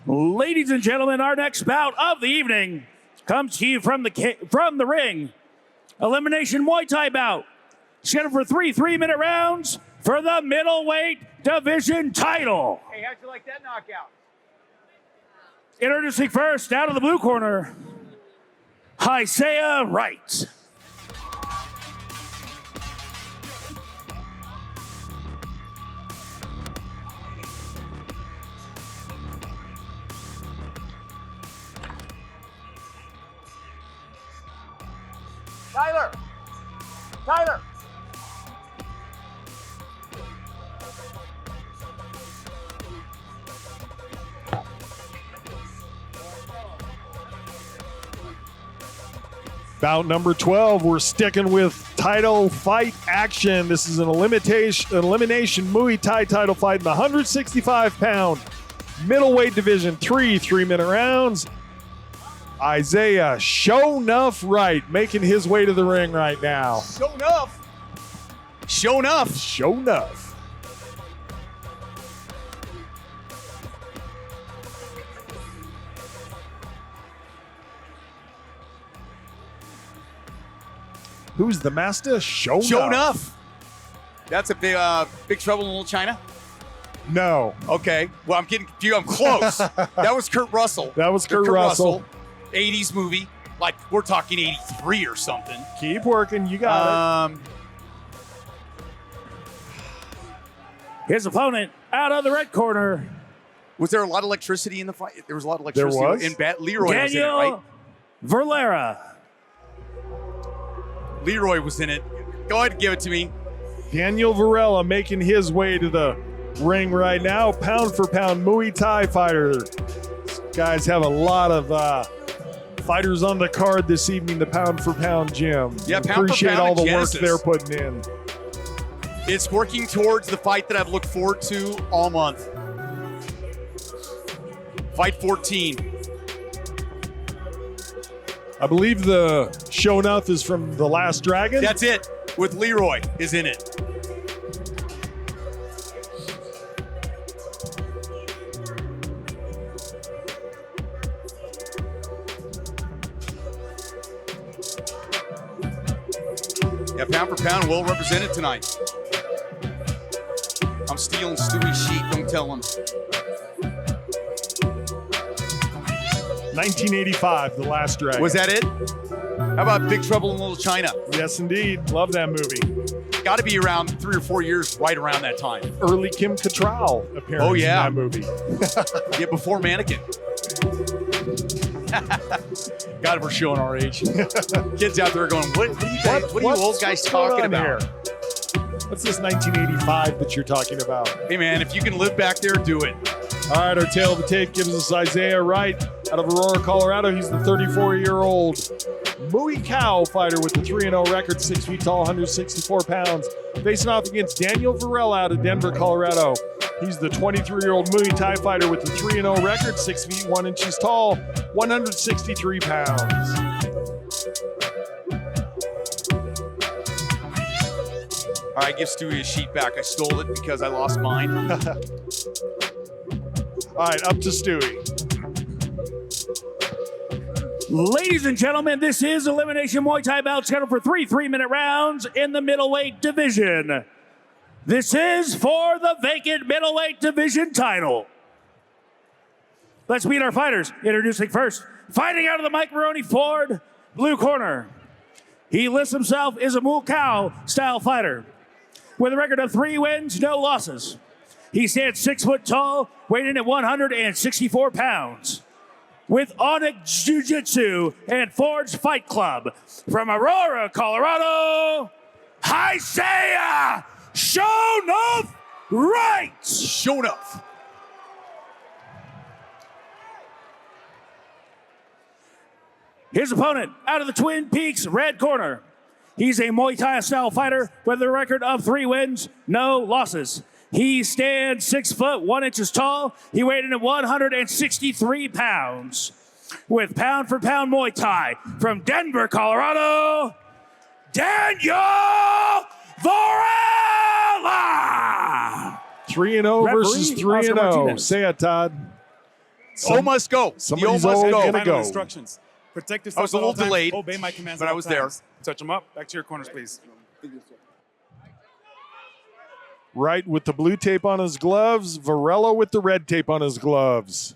Ladies and gentlemen, our next bout of the evening comes to you from the ring. Elimination Muay Thai bout. Scheduled for 3 3-minute rounds for the middleweight division title. Hey, how'd you like that knockout? Introducing first, out of the blue corner, Isiah Wright. Tyler! Bout number 12, we're sticking with title fight action. This is an elimination Muay Thai title fight in the 165-pound middleweight division, 3-minute rounds. Isiah Wright making his way to the ring right now. Show enough. Who's the master? Show enough. That's a big trouble in Little China. No. Okay. Well, I'm getting confused. I'm close. That was Kurt Russell. That was Kurt Russell. 80s movie. Like, we're talking 83 or something. Keep working. You got it. His opponent out of the red corner. Was there a lot of electricity in the fight? There was a lot of electricity. There was. In Leroy Daniel was in it, right? Varela. Leroy was in it. Go ahead and give it to me. Daniel Varela making his way to the ring right now. Pound for pound Muay Thai fighter. These guys have a lot of fighters on the card this evening, the Pound for Pound gym. Yeah, Pound Appreciate for Pound all the Genesis. work they're putting in. It's working towards the fight that I've looked forward to all month. Fight 14. I believe the show enough is from The Last Dragon. That's it, with Leroy is in it. Yeah, pound for pound, well represented tonight. I'm stealing Stewie's sheet, don't tell him. 1985, The Last Dragon. Was that it? How about Big Trouble in Little China? Yes, indeed. Love that movie. Got to be around 3 or 4 years, right around that time. Early Kim Cattrall appearance in that movie. Yeah, before Mannequin. God, we're showing our age. Kids out there going, what are you old guys talking about? What's this 1985 that you're talking about? Hey, man, if you can live back there, do it. All right, our tail of the tape gives us Isiah Wright out of Aurora, Colorado. He's the 34-year-old Muay Cow fighter with the 3-0 record, 6 feet tall, 164 pounds. Facing off against Daniel Varela out of Denver, Colorado. He's the 23-year-old Muay Thai fighter with the 3-0 record, 6 feet 1 inches tall, 163 pounds. All right, give Stewie his sheet back. I stole it because I lost mine. All right, up to Stewie. Ladies and gentlemen, this is Elimination Muay Thai bout scheduled for 3 3-minute rounds in the middleweight division. This is for the vacant middleweight division title. Let's meet our fighters. Introducing first, fighting out of the Mike Maroney Ford, blue corner. He lists himself as a Muay Cow style fighter with a record of 3 wins, no losses. He stands 6 foot tall, weighing in at 164 pounds. With Onyx Jiu-Jitsu and Forge Fight Club from Aurora, Colorado, Isiah Wright. Show enough. His opponent out of the Twin Peaks red corner. He's a Muay Thai style fighter with a record of 3 wins, no losses. He stands 6 foot 1 inches tall. He weighed in at 163 pounds. With pound for pound Muay Thai from Denver, Colorado, Daniel Varela. 3-0 versus 3-0. Say it, Todd. Oh, must go. Somebody's must go. gonna Final go. instructions. Protect yourself. I was a at all little times. delayed, Obey my commands but at I all was there. times. Touch them up. Back to your corners, please. Wright with the blue tape on his gloves. Varela with the red tape on his gloves.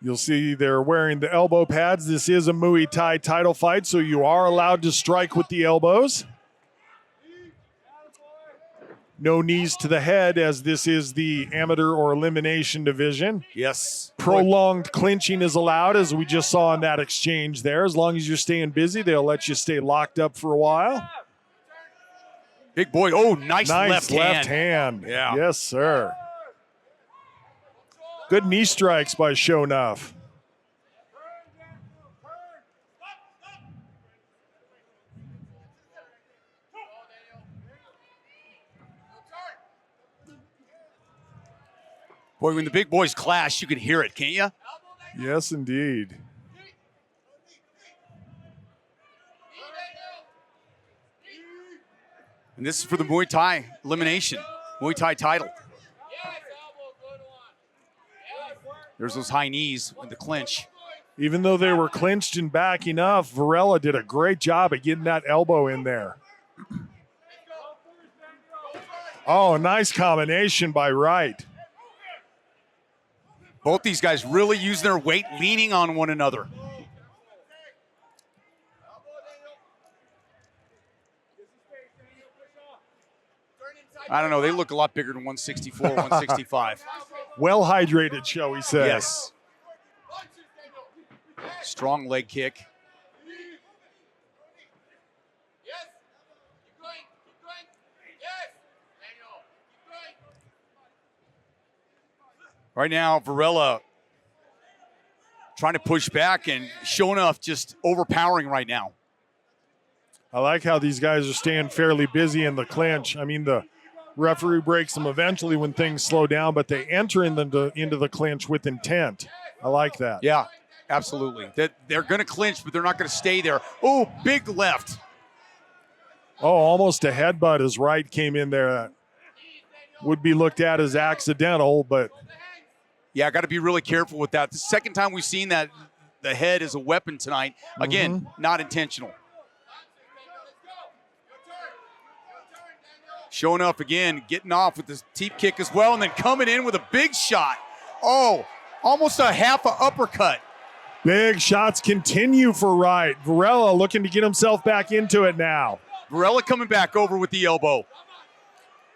You'll see they're wearing the elbow pads. This is a Muay Thai title fight, so you are allowed to strike with the elbows. No knees to the head, as this is the amateur or elimination division. Yes. Prolonged clinching is allowed, as we just saw in that exchange there. As long as you're staying busy, they'll let you stay locked up for a while. Big boy. Oh, nice left hand. Yeah. Yes, sir. Good knee strikes by Shonuff. Boy, when the big boys clash, you can hear it, can't you? Yes, indeed. And this is for the Muay Thai elimination, Muay Thai title. There's those high knees in the clinch. Even though they were clinched and backing up, Varela did a great job at getting that elbow in there. Oh, nice combination by Wright. Both these guys really use their weight, leaning on one another. I don't know. They look a lot bigger than 164, 165. Well hydrated, shall we say. Yes. Strong leg kick. Right now, Varela trying to push back, and Shonuff just overpowering right now. I like how these guys are staying fairly busy in the clinch. I mean, the referee breaks them eventually when things slow down, but they enter into the clinch with intent. I like that. Yeah, absolutely. They're going to clinch, but they're not going to stay there. Oh, big left. Oh, almost a headbutt as Wright came in there. That would be looked at as accidental, but... Yeah, got to be really careful with that. The second time we've seen that the head is a weapon tonight. Again, not intentional. Showing up again, getting off with this teep kick as well, and then coming in with a big shot. Oh, almost a half a uppercut. Big shots continue for Wright. Varela looking to get himself back into it now. Varela coming back over with the elbow.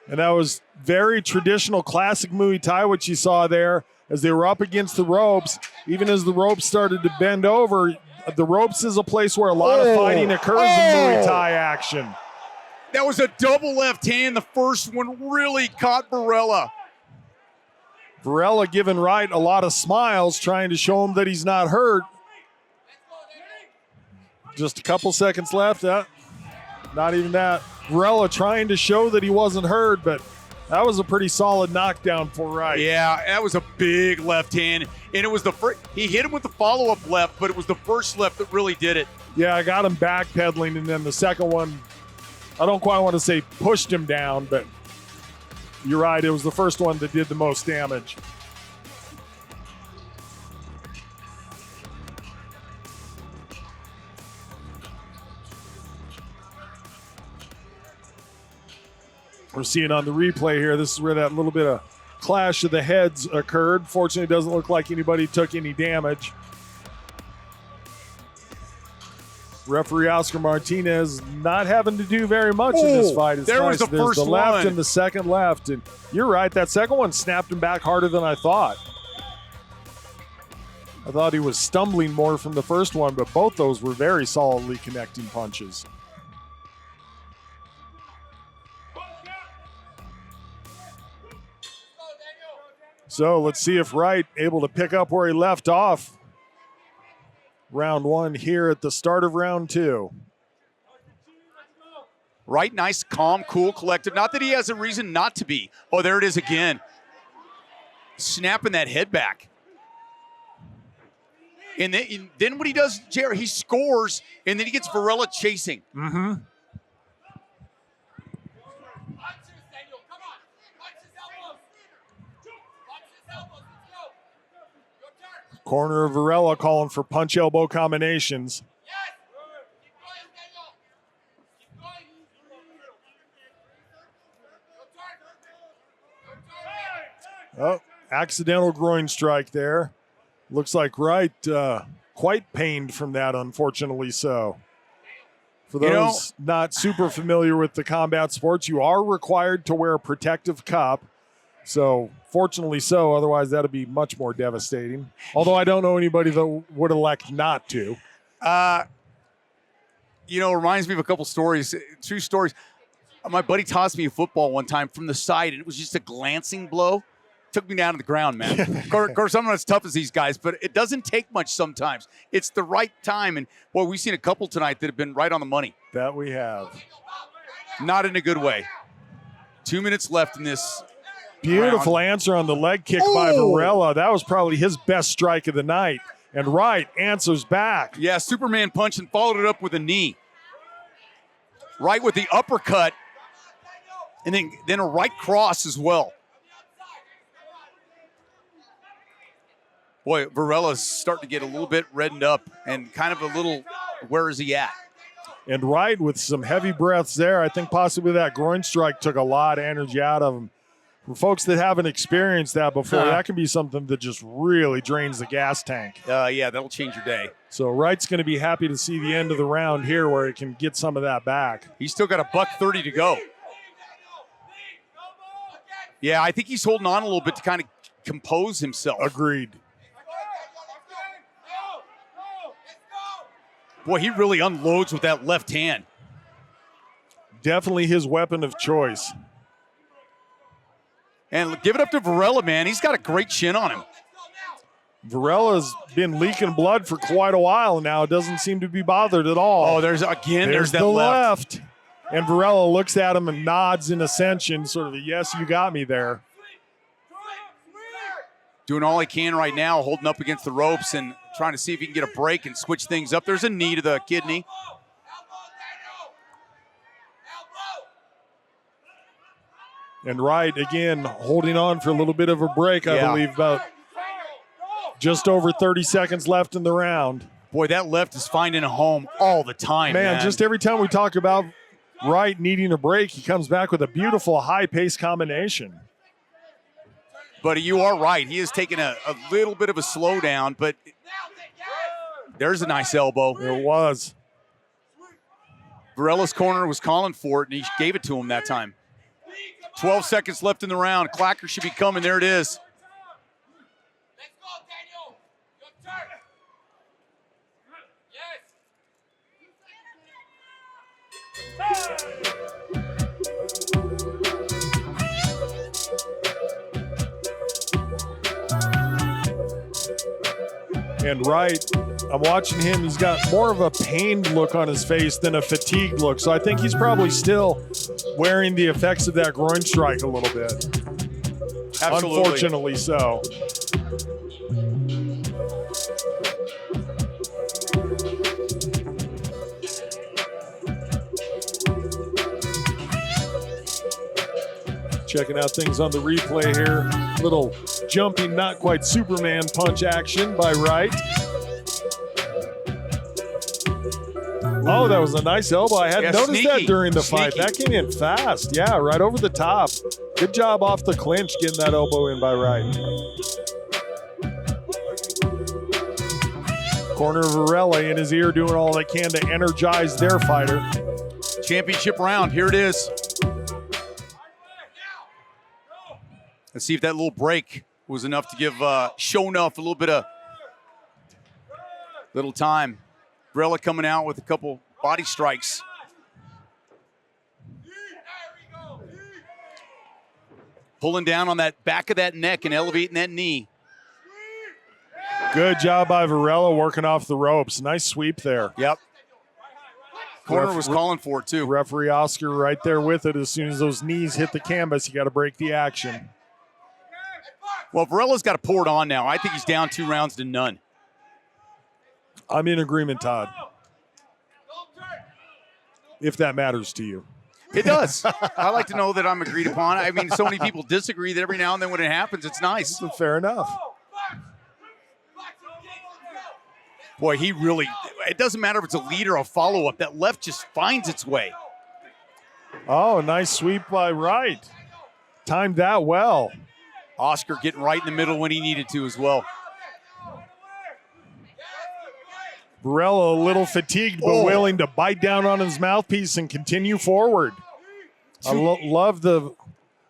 And that was very traditional, classic Muay Thai, what you saw there. As they were up against the ropes, even as the ropes started to bend over, the ropes is a place where a lot of fighting occurs in Muay Thai action. That was a double left hand. The first one really caught Varela. Varela giving Wright a lot of smiles, trying to show him that he's not hurt. Just a couple seconds left. Not even that. Varela trying to show that he wasn't hurt, but that was a pretty solid knockdown for Wright. Yeah, that was a big left hand. And it was the first, he hit him with the follow-up left, but it was the first left that really did it. Yeah, I got him backpedaling, and then the second one, I don't quite want to say pushed him down, but you're right, it was the first one that did the most damage. We're seeing on the replay here, this is where that little bit of clash of the heads occurred. Fortunately, it doesn't look like anybody took any damage. Referee Oscar Martinez not having to do very much in this fight. It's there nice. was the There's first the left one. and the second left. And you're right, that second one snapped him back harder than I thought. I thought he was stumbling more from the first one, but both those were very solidly connecting punches. So let's see if Wright able to pick up where he left off. Round one here at the start of round two. Wright, nice, calm, cool, collected. Not that he has a reason not to be. Oh, there it is again. Snapping that head back. And then what he does, Jerry, he scores, and then he gets Varela chasing. Corner of Varela calling for punch elbow combinations. Oh, accidental groin strike there. Looks like Wright quite pained from that, unfortunately so. For those not super familiar with the combat sports, you are required to wear a protective cup. So, fortunately so, otherwise that would be much more devastating. Although I don't know anybody that would elect not to. It reminds me of a couple stories, true stories. My buddy tossed me a football one time from the side, and it was just a glancing blow. Took me down to the ground, man. Of course, I'm not as tough as these guys, but it doesn't take much sometimes. It's the right time. And, boy, we've seen a couple tonight that have been right on the money. That we have. Not in a good way. 2 minutes left in this Beautiful round. answer on the leg kick by Varela. That was probably his best strike of the night. And Wright answers back. Yeah, Superman punch and followed it up with a knee. Right with the uppercut. And then a right cross as well. Boy, Varela's starting to get a little bit reddened up and kind of a little, where is he at? And Wright with some heavy breaths there. I think possibly that groin strike took a lot of energy out of him. For folks that haven't experienced that before, that can be something that just really drains the gas tank. Yeah, that'll change your day. So Wright's going to be happy to see the end of the round here where he can get some of that back. He's still got $1:30 to go. Yeah, I think he's holding on a little bit to kind of compose himself. Agreed. Boy, he really unloads with that left hand. Definitely his weapon of choice. And give it up to Varela, man. He's got a great chin on him. Varela's been leaking blood for quite a while now. Doesn't seem to be bothered at all. Oh, there's that the left. And Varela looks at him and nods in ascension, sort of a, yes, you got me there. Doing all he can right now, holding up against the ropes and trying to see if he can get a break and switch things up. There's a knee to the kidney. And Wright, again, holding on for a little bit of a break, I believe, about just over 30 seconds left in the round. Boy, that left is finding a home all the time, man. Just every time we talk about Wright needing a break, he comes back with a beautiful high-paced combination. But you are right. He has taken a little bit of a slowdown, but there's a nice elbow. It was. Varela's corner was calling for it, and he gave it to him that time. 12 seconds left in the round. Clacker should be coming. There it is. And Wright, I'm watching him. He's got more of a pained look on his face than a fatigued look. So I think he's probably still wearing the effects of that groin strike a little bit. Absolutely. Unfortunately so. Checking out things on the replay here. Little jumping, not quite Superman punch action by Wright. Oh, that was a nice elbow. I hadn't noticed that during the fight. That came in fast. Yeah, right over the top. Good job off the clinch getting that elbow in by Wright. Corner of Varela in his ear doing all they can to energize their fighter. Championship round. Here it is. Let's see if that little break was enough to give Shonuff a little bit of little time. Varela coming out with a couple body strikes. Pulling down on that back of that neck and elevating that knee. Good job by Varela working off the ropes. Nice sweep there. Yep. Corner was calling for it too. Referee Oscar right there with it. As soon as those knees hit the canvas, you got to break the action. Well, Varela's got to pour it on now. I think he's down 2 rounds to none. I'm in agreement, Todd. If that matters to you. It does. I like to know that I'm agreed upon. I mean, so many people disagree that every now and then when it happens, it's nice. Fair enough. Boy, he really, it doesn't matter if it's a lead or a follow-up. That left just finds its way. Oh, nice sweep by Wright. Timed that well. Oscar getting right in the middle when he needed to as well. Varela a little fatigued, but willing to bite down on his mouthpiece and continue forward. I love the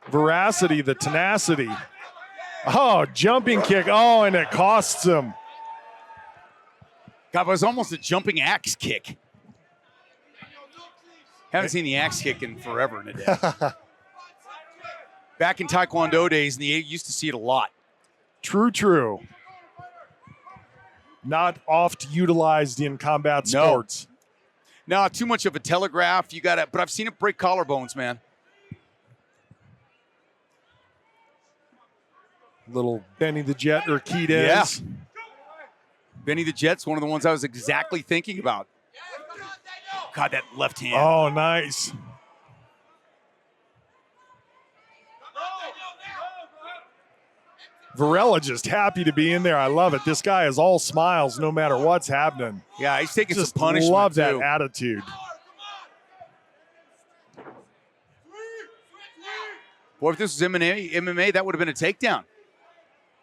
veracity, the tenacity. Oh, jumping kick. Oh, and it costs him. God, it was almost a jumping axe kick. Haven't seen the axe kick in forever and a day. Back in Taekwondo days, and you used to see it a lot. True. Not oft utilized in combat sports. No, too much of a telegraph. You got to, but I've seen it break collarbones, man. Little Benny the Jet or Keydez. Yeah. Benny the Jet's one of the ones I was exactly thinking about. God, that left hand. Oh, nice. Varela just happy to be in there. I love it. This guy is all smiles no matter what's happening. Yeah, he's taking Just some punishment. love that too. attitude. Boy, if this was MMA, that would have been a takedown.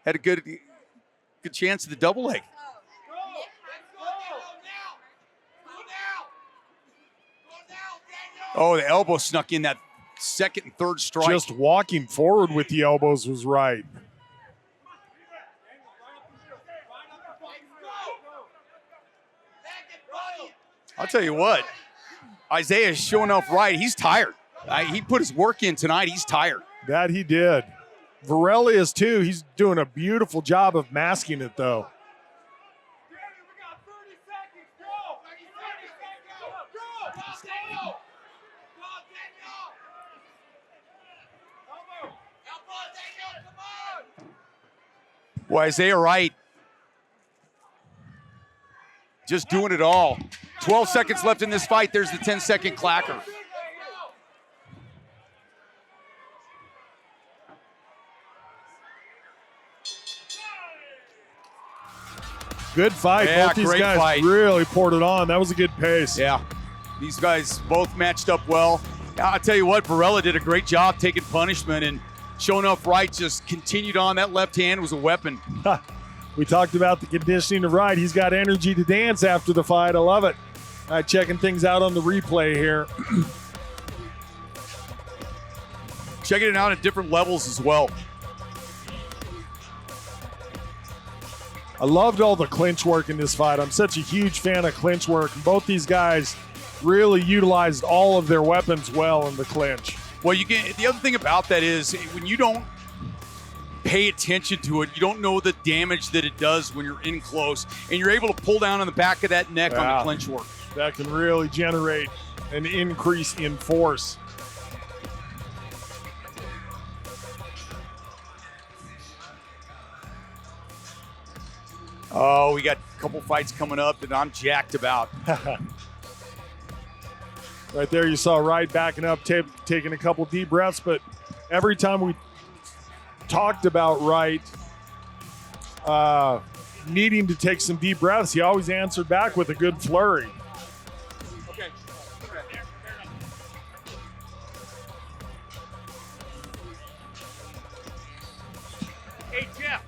Had a good chance of the double leg. Oh, the elbow snuck in that second and third strike. Just walking forward with the elbows was right. I'll tell you what, Isiah's showing off right. He's tired. He put his work in tonight. He's tired. That he did. Varela is too. He's doing a beautiful job of masking it, though. Well, Isiah Wright just doing it all. 12 seconds left in this fight. There's the 10-second clacker. Good fight. Yeah, Both these great guys fight. really poured it on. That was a good pace. Yeah, these guys both matched up well. I'll tell you what, Varela did a great job taking punishment, and showing off Wright just continued on. That left hand was a weapon. We talked about the conditioning of Wright. He's got energy to dance after the fight. I love it. All right, checking things out on the replay here. Checking it out at different levels as well. I loved all the clinch work in this fight. I'm such a huge fan of clinch work. Both these guys really utilized all of their weapons well in the clinch. Well, the other thing about that is when you don't pay attention to it, you don't know the damage that it does when you're in close, and you're able to pull down on the back of that neck on the clinch work. That can really generate an increase in force. Oh, we got a couple fights coming up that I'm jacked about. Right there, you saw Wright backing up, taking a couple deep breaths, but every time we talked about Wright needing to take some deep breaths, he always answered back with a good flurry. Okay. Hey, Jeff.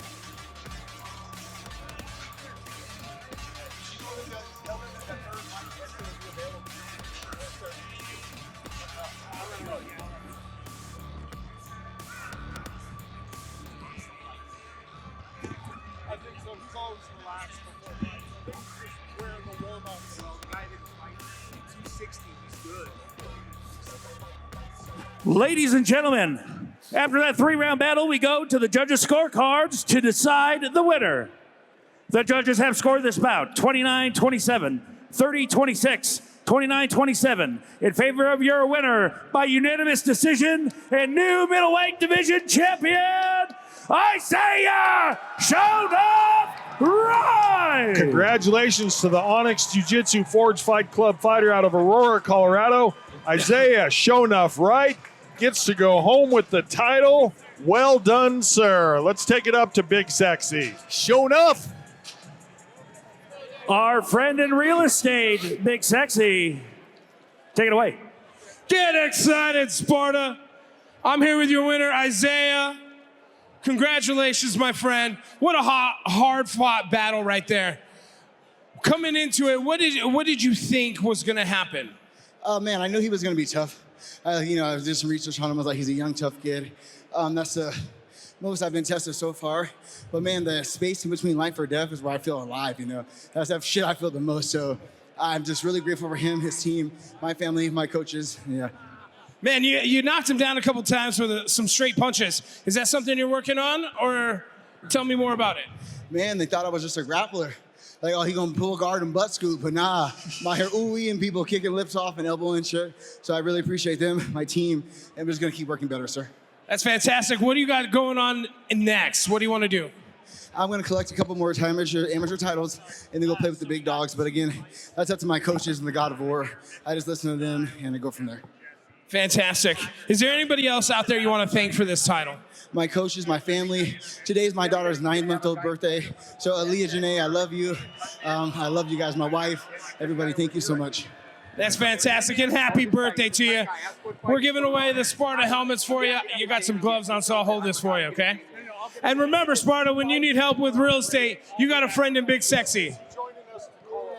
Ladies and gentlemen, after that 3-round battle, we go to the judges' scorecards to decide the winner. The judges have scored this bout 29-27, 30-26, 29-27 in favor of your winner by unanimous decision and new middleweight division champion, Isiah Wright. Congratulations to the Onyx Jiu-Jitsu Forge Fight Club fighter out of Aurora, Colorado. Isiah Wright gets to go home with the title. Well done, sir. Let's take it up to Big Sexy. Show enough. Our friend in real estate, Big Sexy. Take it away. Get excited, Sparta. I'm here with your winner, Isiah. Congratulations, my friend. What a hard-fought battle right there. Coming into it, what did you think was going to happen? Man, I knew he was going to be tough. I did some research on him. I was like, he's a young, tough kid. That's the most I've been tested so far. But man, the space in between life or death is where I feel alive, That's that shit I feel the most. So I'm just really grateful for him, his team, my family, my coaches. Yeah. Man, you knocked him down a couple times with some straight punches. Is that something you're working on, or tell me more about it? Man, they thought I was just a grappler. Like, oh, he gonna pull guard and butt scoop, but nah. My hair ooey and people kicking lips off and elbowing shit. So I really appreciate them, my team, and we're just gonna keep working better, sir. That's fantastic. What do you got going on next? What do you want to do? I'm gonna collect a couple more amateur titles and then go play with the big dogs. But again, that's up to my coaches and the God of War. I just listen to them and I go from there. Fantastic. Is there anybody else out there you want to thank for this title? My coaches, my family. Today's my daughter's 9-month-old birthday. So Aaliyah Janae, I love you. I love you guys, my wife. Everybody, thank you so much. That's fantastic, and happy birthday to you. We're giving away the Sparta helmets for you. You got some gloves on, so I'll hold this for you, okay? And remember, Sparta, when you need help with real estate, you got a friend in Big Sexy.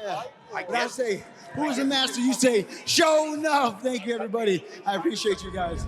Yeah. When I say, who's the master? You say, show enough. Thank you, everybody. I appreciate you guys.